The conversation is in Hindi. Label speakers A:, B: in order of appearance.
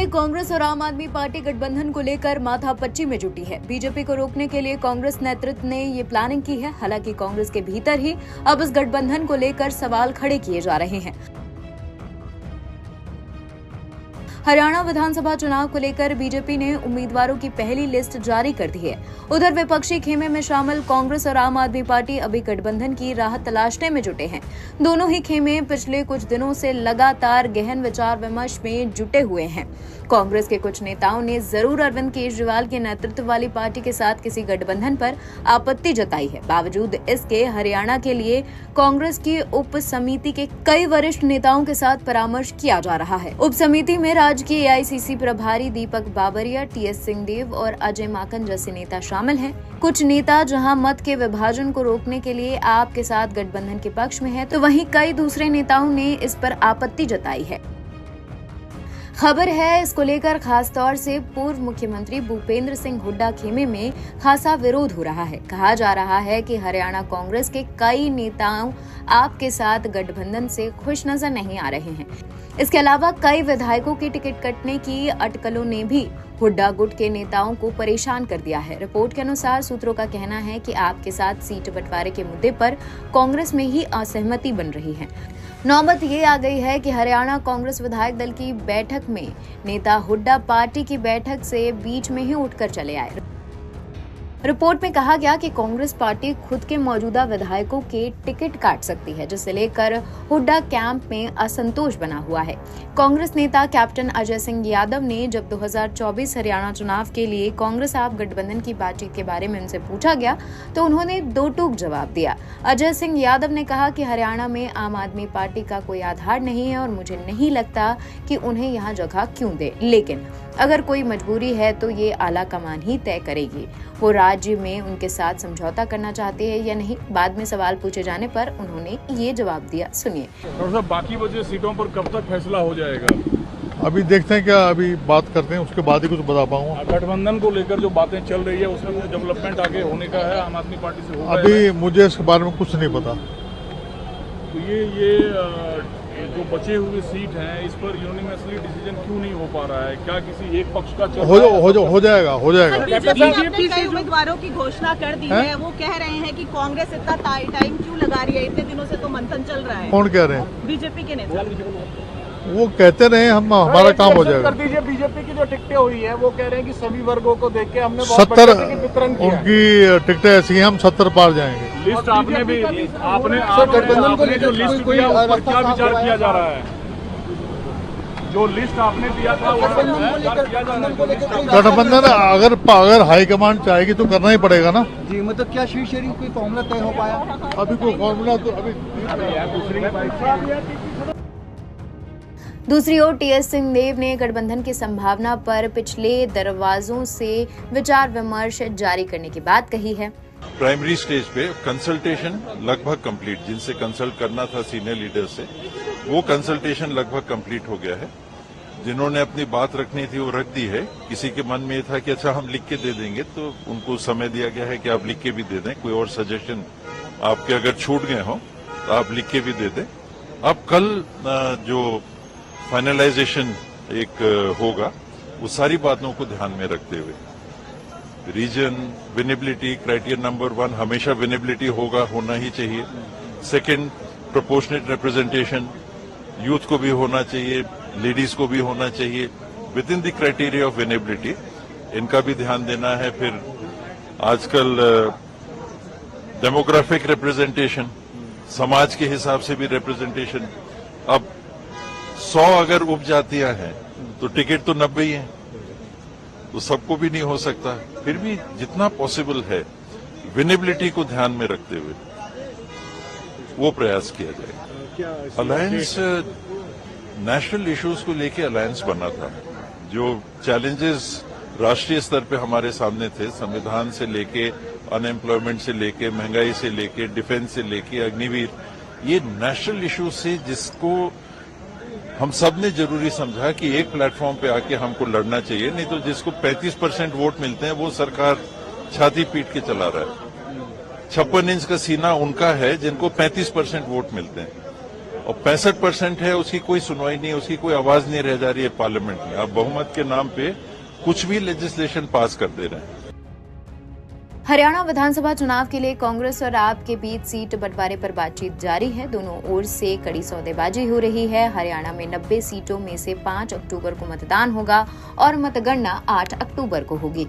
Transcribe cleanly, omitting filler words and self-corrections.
A: कांग्रेस और आम आदमी पार्टी गठबंधन को लेकर माथापच्ची में जुटी है। बीजेपी को रोकने के लिए कांग्रेस नेतृत्व ने ये प्लानिंग की है। हालांकि कांग्रेस के भीतर ही अब इस गठबंधन को लेकर सवाल खड़े किए जा रहे हैं। हरियाणा विधानसभा चुनाव को लेकर बीजेपी ने उम्मीदवारों की पहली लिस्ट जारी कर दी है। उधर विपक्षी खेमे में शामिल कांग्रेस और आम आदमी पार्टी अभी गठबंधन की राह तलाशने में जुटे हैं। दोनों ही खेमे पिछले कुछ दिनों से लगातार गहन विचार विमर्श में जुटे हुए हैं। कांग्रेस के कुछ नेताओं ने जरूर अरविंद केजरीवाल के नेतृत्व वाली पार्टी के साथ किसी गठबंधन पर आपत्ति जताई है। बावजूद इसके हरियाणा के लिए कांग्रेस की उप समिति के कई वरिष्ठ नेताओं के साथ परामर्श किया जा रहा है। उप समिति में राज्य के एआईसीसी प्रभारी दीपक बाबरिया, टीएस सिंहदेव और अजय माकन जैसे नेता शामिल हैं। कुछ नेता जहां मत के विभाजन को रोकने के लिए आप के साथ गठबंधन के पक्ष में है, तो वहीं कई दूसरे नेताओं ने इस पर आपत्ति जताई है। खबर है इसको लेकर खास तौर से पूर्व मुख्यमंत्री भूपेंद्र सिंह हुड्डा खेमे में खासा विरोध हो रहा है। कहा जा रहा है कि हरियाणा कांग्रेस के कई नेताओं आपके साथ गठबंधन से खुश नजर नहीं आ रहे हैं। इसके अलावा कई विधायकों की टिकट कटने की अटकलों ने भी हुड्डा गुट के नेताओं को परेशान कर दिया है। रिपोर्ट के अनुसार सूत्रों का कहना है कि आपके साथ सीट बंटवारे के मुद्दे पर कांग्रेस में ही असहमति बन रही है। नौबत ये आ गई है कि हरियाणा कांग्रेस विधायक दल की बैठक में नेता हुड्डा पार्टी की बैठक से बीच में ही उठकर चले आए। रिपोर्ट में कहा गया कि कांग्रेस पार्टी खुद के मौजूदा विधायकों के टिकट काट सकती है, जिसे लेकर हुड्डा कैंप में असंतोष बना हुआ है। कांग्रेस नेता कैप्टन अजय सिंह यादव ने जब 2024 हरियाणा चुनाव के लिए कांग्रेस आप गठबंधन की बातचीत के बारे में उनसे पूछा गया तो उन्होंने दो टूक जवाब दिया। अजय सिंह यादव ने कहा कि हरियाणा में आम आदमी पार्टी का कोई आधार नहीं है और मुझे नहीं लगता कि उन्हें यहाँ जगह क्यों दे, लेकिन अगर कोई मजबूरी है तो ये आला कमान ही तय करेगी। वो राज्य में उनके साथ समझौता करना चाहते हैं या नहीं। बाद में सवाल पूछे जाने पर उन्होंने ये जवाब दिया, सुनिए।
B: बाकी बचे सीटों पर कब तक फैसला हो जाएगा?
C: अभी देखते हैं, क्या अभी बात करते हैं, उसके बाद ही कुछ बता पाऊंगा।
B: गठबंधन को लेकर जो बातें चल रही है उसमें कुछ डेवलपमेंट आगे होने का है, आम आदमी पार्टी से होगा?
C: अभी मुझे इसके बारे में कुछ नहीं पता।
B: तो ये जो बचे हुए सीट हैं इस पर यूनिवर्सली डिसीजन क्यों नहीं हो पा रहा है? क्या किसी एक पक्ष का
C: हो जाएगा।
D: बीजेपी कई उम्मीदवारों की घोषणा कर दी है। वो कह रहे हैं कि कांग्रेस इतना टाइम क्यों लगा रही है? इतने दिनों से तो मंथन चल रहा है।
C: कौन कह रहे हैं?
D: बीजेपी के नेता।
C: वो कहते रहे हमारा काम हो जाएगा।
B: कर दीजिए। बीजेपी की जो टिकटें हुई है वो कह रहे हैं कि सभी वर्गों को देख के हमने
C: 70 उनकी टिकटें ऐसी हैं, हम 70 पार जाएंगे।
B: लिस्ट आपने भी गठबंधन को लेकर जो लिस्ट दिया उस पर क्या विचार किया जा रहा है? जो लिस्ट आपने दिया था
C: गठबंधन अगर हाईकमांड चाहेगी तो करना ही पड़ेगा ना
E: जी। मतलब क्या शीर्ष कोई फॉर्मूला तय हो पाया?
C: अभी कोई फॉर्मूला तो अभी
A: दूसरी ओर टीएस सिंहदेव ने गठबंधन की संभावना पर पिछले दरवाजों से विचार विमर्श जारी करने की बात कही है।
F: प्राइमरी स्टेज पे कंसल्टेशन लगभग कंप्लीट, जिनसे कंसल्ट करना था सीनियर लीडर से, वो कंसल्टेशन लगभग कंप्लीट हो गया है। जिन्होंने अपनी बात रखनी थी वो रख दी है। किसी के मन में ये था कि अच्छा हम लिख के दे देंगे, तो उनको समय दिया गया है कि आप लिख के भी दे दें। कोई और सजेशन आपके अगर छूट गए हो तो आप लिख के भी दे दें। अब कल जो फाइनलाइजेशन एक होगा, वो सारी बातों को ध्यान में रखते हुए रीजन विनेबिलिटी क्राइटेरिया नंबर 1 हमेशा विनेबिलिटी होना ही चाहिए। सेकंड, प्रोपोर्शनेट रिप्रेजेंटेशन, यूथ को भी होना चाहिए, लेडीज को भी होना चाहिए with in the criteria of winnability. इनका भी ध्यान देना है। फिर आजकल डेमोग्राफिक रिप्रेजेंटेशन, समाज के हिसाब से भी रिप्रेजेंटेशन। अब 100 अगर उपजातियां हैं तो टिकट तो 90 ही है, तो सबको भी नहीं हो सकता। फिर भी जितना पॉसिबल है विनेबिलिटी को ध्यान में रखते हुए वो प्रयास किया जाएगा। अलायंस नेशनल इश्यूज को लेके अलायंस बना था। जो चैलेंजेस राष्ट्रीय स्तर पे हमारे सामने थे, संविधान से लेके अनएम्प्लॉयमेंट से लेके महंगाई से लेके डिफेंस से लेके अग्निवीर, ये नेशनल इश्यूज से जिसको हम सब ने जरूरी समझा कि एक प्लेटफॉर्म पे आके हमको लड़ना चाहिए, नहीं तो जिसको 35% वोट मिलते हैं वो सरकार छाती पीट के चला रहा है। 56 इंच का सीना उनका है जिनको 35% वोट मिलते हैं। और 65% है, उसकी कोई सुनवाई नहीं, उसकी कोई आवाज नहीं रह जा रही है पार्लियामेंट में। आप बहुमत के नाम पे कुछ भी लेजिस्लेशन पास कर दे रहे हैं।
A: हरियाणा विधानसभा चुनाव के लिए कांग्रेस और आप के बीच सीट बंटवारे पर बातचीत जारी है। दोनों ओर से कड़ी सौदेबाजी हो रही है। हरियाणा में 90 सीटों में से 5 अक्टूबर को मतदान होगा और मतगणना 8 अक्टूबर को होगी।